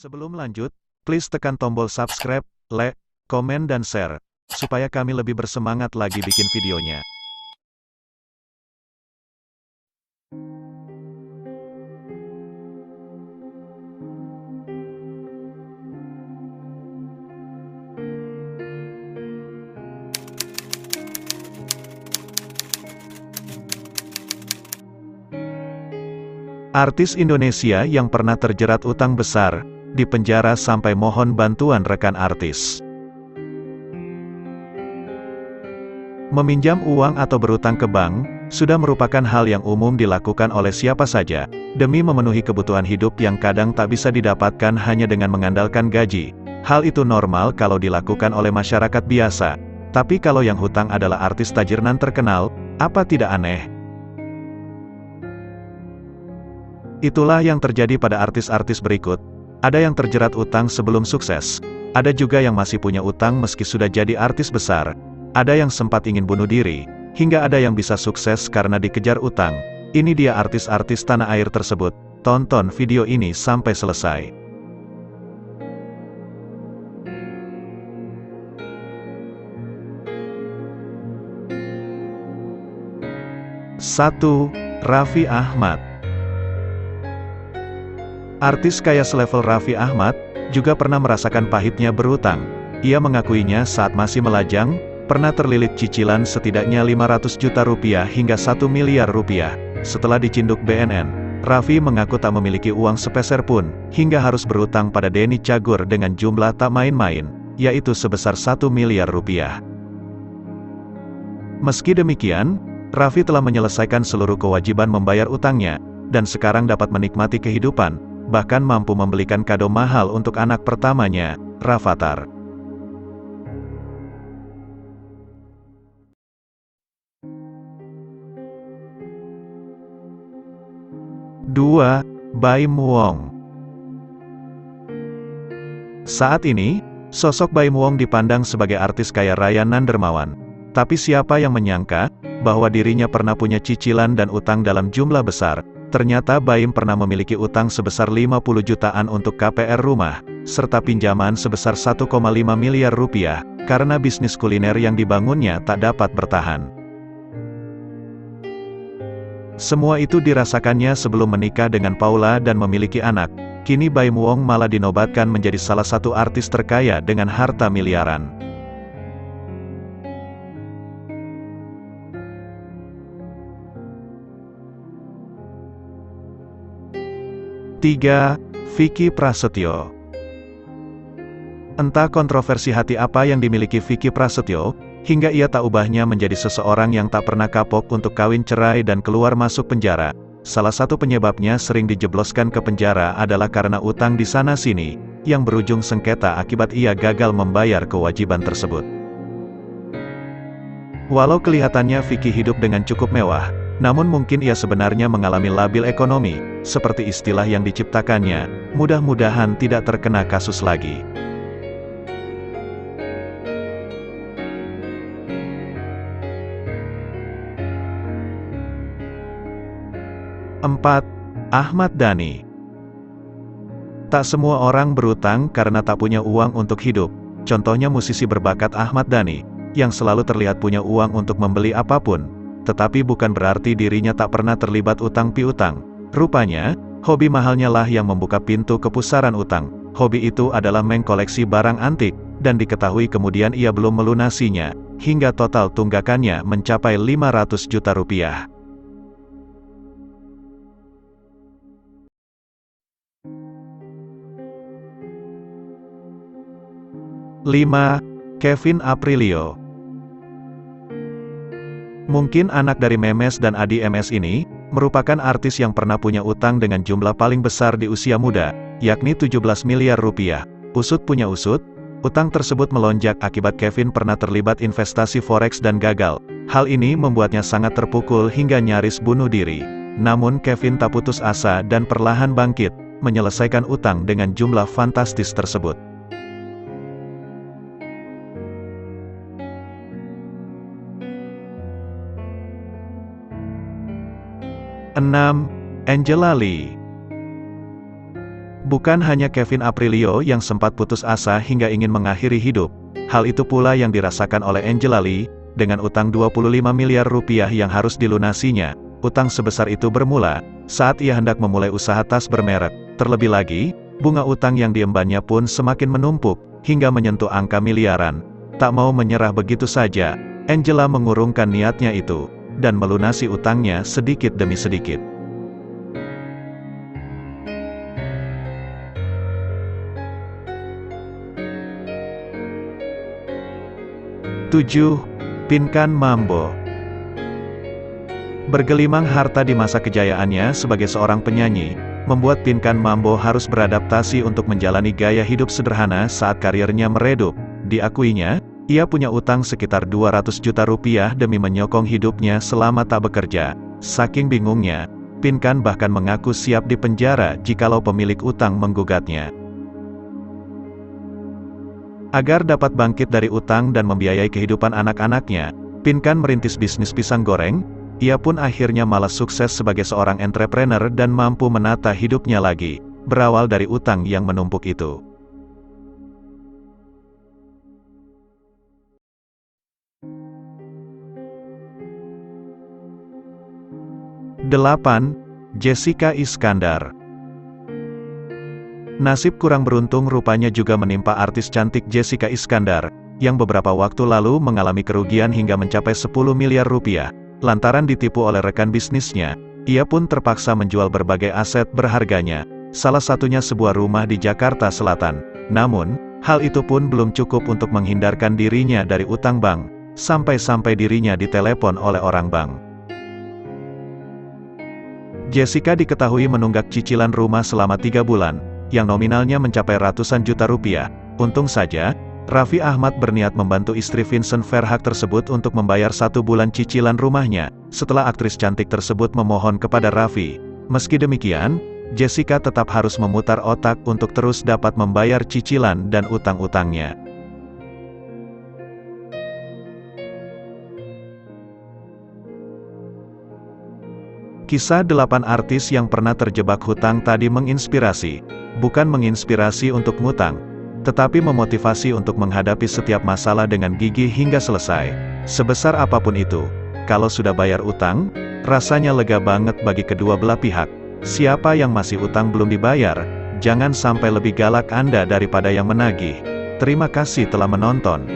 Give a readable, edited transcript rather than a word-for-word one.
Sebelum lanjut, please tekan tombol subscribe, like, komen dan share, supaya kami lebih bersemangat lagi bikin videonya. Artis Indonesia yang pernah terjerat utang besar, dipenjara sampai mohon bantuan rekan artis. Meminjam uang atau berutang ke bank, sudah merupakan hal yang umum dilakukan oleh siapa saja, demi memenuhi kebutuhan hidup yang kadang tak bisa didapatkan hanya dengan mengandalkan gaji. Hal itu normal kalau dilakukan oleh masyarakat biasa. Tapi kalau yang hutang adalah artis tajirnan terkenal, apa tidak aneh? Itulah yang terjadi pada artis-artis berikut. Ada yang terjerat utang sebelum sukses. Ada juga yang masih punya utang meski sudah jadi artis besar. Ada yang sempat ingin bunuh diri. Hingga ada yang bisa sukses karena dikejar utang. Ini dia artis-artis tanah air tersebut. Tonton video ini sampai selesai. Satu, Raffi Ahmad. Artis kaya selevel Raffi Ahmad, juga pernah merasakan pahitnya berutang. Ia mengakuinya saat masih melajang, pernah terlilit cicilan setidaknya 500 juta rupiah hingga 1 miliar rupiah. Setelah dicinduk BNN, Raffi mengaku tak memiliki uang sepeser pun, hingga harus berutang pada Denny Cagur dengan jumlah tak main-main, yaitu sebesar 1 miliar rupiah. Meski demikian, Raffi telah menyelesaikan seluruh kewajiban membayar utangnya, dan sekarang dapat menikmati kehidupan, bahkan mampu membelikan kado mahal untuk anak pertamanya, Rafathar. Dua, Baim Wong. Saat ini, sosok Baim Wong dipandang sebagai artis kaya raya nan dermawan. Tapi siapa yang menyangka, bahwa dirinya pernah punya cicilan dan utang dalam jumlah besar. Ternyata Baim pernah memiliki utang sebesar 50 jutaan untuk KPR rumah, serta pinjaman sebesar 1,5 miliar rupiah, karena bisnis kuliner yang dibangunnya tak dapat bertahan. Semua itu dirasakannya sebelum menikah dengan Paula dan memiliki anak. Kini Baim Wong malah dinobatkan menjadi salah satu artis terkaya dengan harta miliaran. Tiga, Vicky Prasetyo. Entah kontroversi hati apa yang dimiliki Vicky Prasetyo, hingga ia tak ubahnya menjadi seseorang yang tak pernah kapok untuk kawin cerai dan keluar masuk penjara. Salah satu penyebabnya sering dijebloskan ke penjara adalah karena utang di sana-sini, yang berujung sengketa akibat ia gagal membayar kewajiban tersebut. Walau kelihatannya Vicky hidup dengan cukup mewah, namun mungkin ia sebenarnya mengalami labil ekonomi, seperti istilah yang diciptakannya. Mudah-mudahan tidak terkena kasus lagi. Empat, Ahmad Dhani. Tak semua orang berutang karena tak punya uang untuk hidup. Contohnya musisi berbakat Ahmad Dhani, yang selalu terlihat punya uang untuk membeli apapun. Tetapi bukan berarti dirinya tak pernah terlibat utang piutang. Rupanya, hobi mahalnya lah yang membuka pintu kepusaran utang. Hobi itu adalah mengkoleksi barang antik, dan diketahui kemudian ia belum melunasinya, hingga total tunggakannya mencapai 500 juta rupiah. Lima, Kevin Aprilio. Mungkin anak dari Memes dan Adi MS ini, merupakan artis yang pernah punya utang dengan jumlah paling besar di usia muda, yakni 17 miliar rupiah. Usut punya usut, utang tersebut melonjak akibat Kevin pernah terlibat investasi forex dan gagal. Hal ini membuatnya sangat terpukul hingga nyaris bunuh diri. Namun Kevin tak putus asa dan perlahan bangkit, menyelesaikan utang dengan jumlah fantastis tersebut. 6. Angela Lee. Bukan hanya Kevin Aprilio yang sempat putus asa hingga ingin mengakhiri hidup, hal itu pula yang dirasakan oleh Angela Lee, dengan utang 25 miliar rupiah yang harus dilunasinya. Utang sebesar itu bermula saat ia hendak memulai usaha tas bermerek. Terlebih lagi, bunga utang yang diembannya pun semakin menumpuk, hingga menyentuh angka miliaran. Tak mau menyerah begitu saja, Angela mengurungkan niatnya itu, dan melunasi utangnya sedikit demi sedikit. Pinkan Mambo. Bergelimang harta di masa kejayaannya sebagai seorang penyanyi, membuat Pinkan Mambo harus beradaptasi untuk menjalani gaya hidup sederhana saat karirnya meredup. Diakuinya, ia punya utang sekitar 200 juta rupiah demi menyokong hidupnya selama tak bekerja. Saking bingungnya, Pinkan bahkan mengaku siap dipenjara jikalau pemilik utang menggugatnya. Agar dapat bangkit dari utang dan membiayai kehidupan anak-anaknya, Pinkan merintis bisnis pisang goreng. Ia pun akhirnya malah sukses sebagai seorang entrepreneur dan mampu menata hidupnya lagi, berawal dari utang yang menumpuk itu. Jessica Iskandar. Nasib kurang beruntung rupanya juga menimpa artis cantik Jessica Iskandar, yang beberapa waktu lalu mengalami kerugian hingga mencapai 10 miliar rupiah. Lantaran ditipu oleh rekan bisnisnya, ia pun terpaksa menjual berbagai aset berharganya, salah satunya sebuah rumah di Jakarta Selatan. Namun, hal itu pun belum cukup untuk menghindarkan dirinya dari utang bank, sampai-sampai dirinya ditelepon oleh orang bank. Jessica diketahui menunggak cicilan rumah selama 3 bulan, yang nominalnya mencapai ratusan juta rupiah. Untung saja, Raffi Ahmad berniat membantu istri Vincent Verhaeghe tersebut untuk membayar 1 bulan cicilan rumahnya, setelah aktris cantik tersebut memohon kepada Raffi. Meski demikian, Jessica tetap harus memutar otak untuk terus dapat membayar cicilan dan utang-utangnya. Kisah 8 artis yang pernah terjebak hutang tadi menginspirasi. Bukan menginspirasi untuk ngutang, tetapi memotivasi untuk menghadapi setiap masalah dengan gigih hingga selesai. Sebesar apapun itu, kalau sudah bayar utang, rasanya lega banget bagi kedua belah pihak. Siapa yang masih utang belum dibayar, jangan sampai lebih galak Anda daripada yang menagih. Terima kasih telah menonton.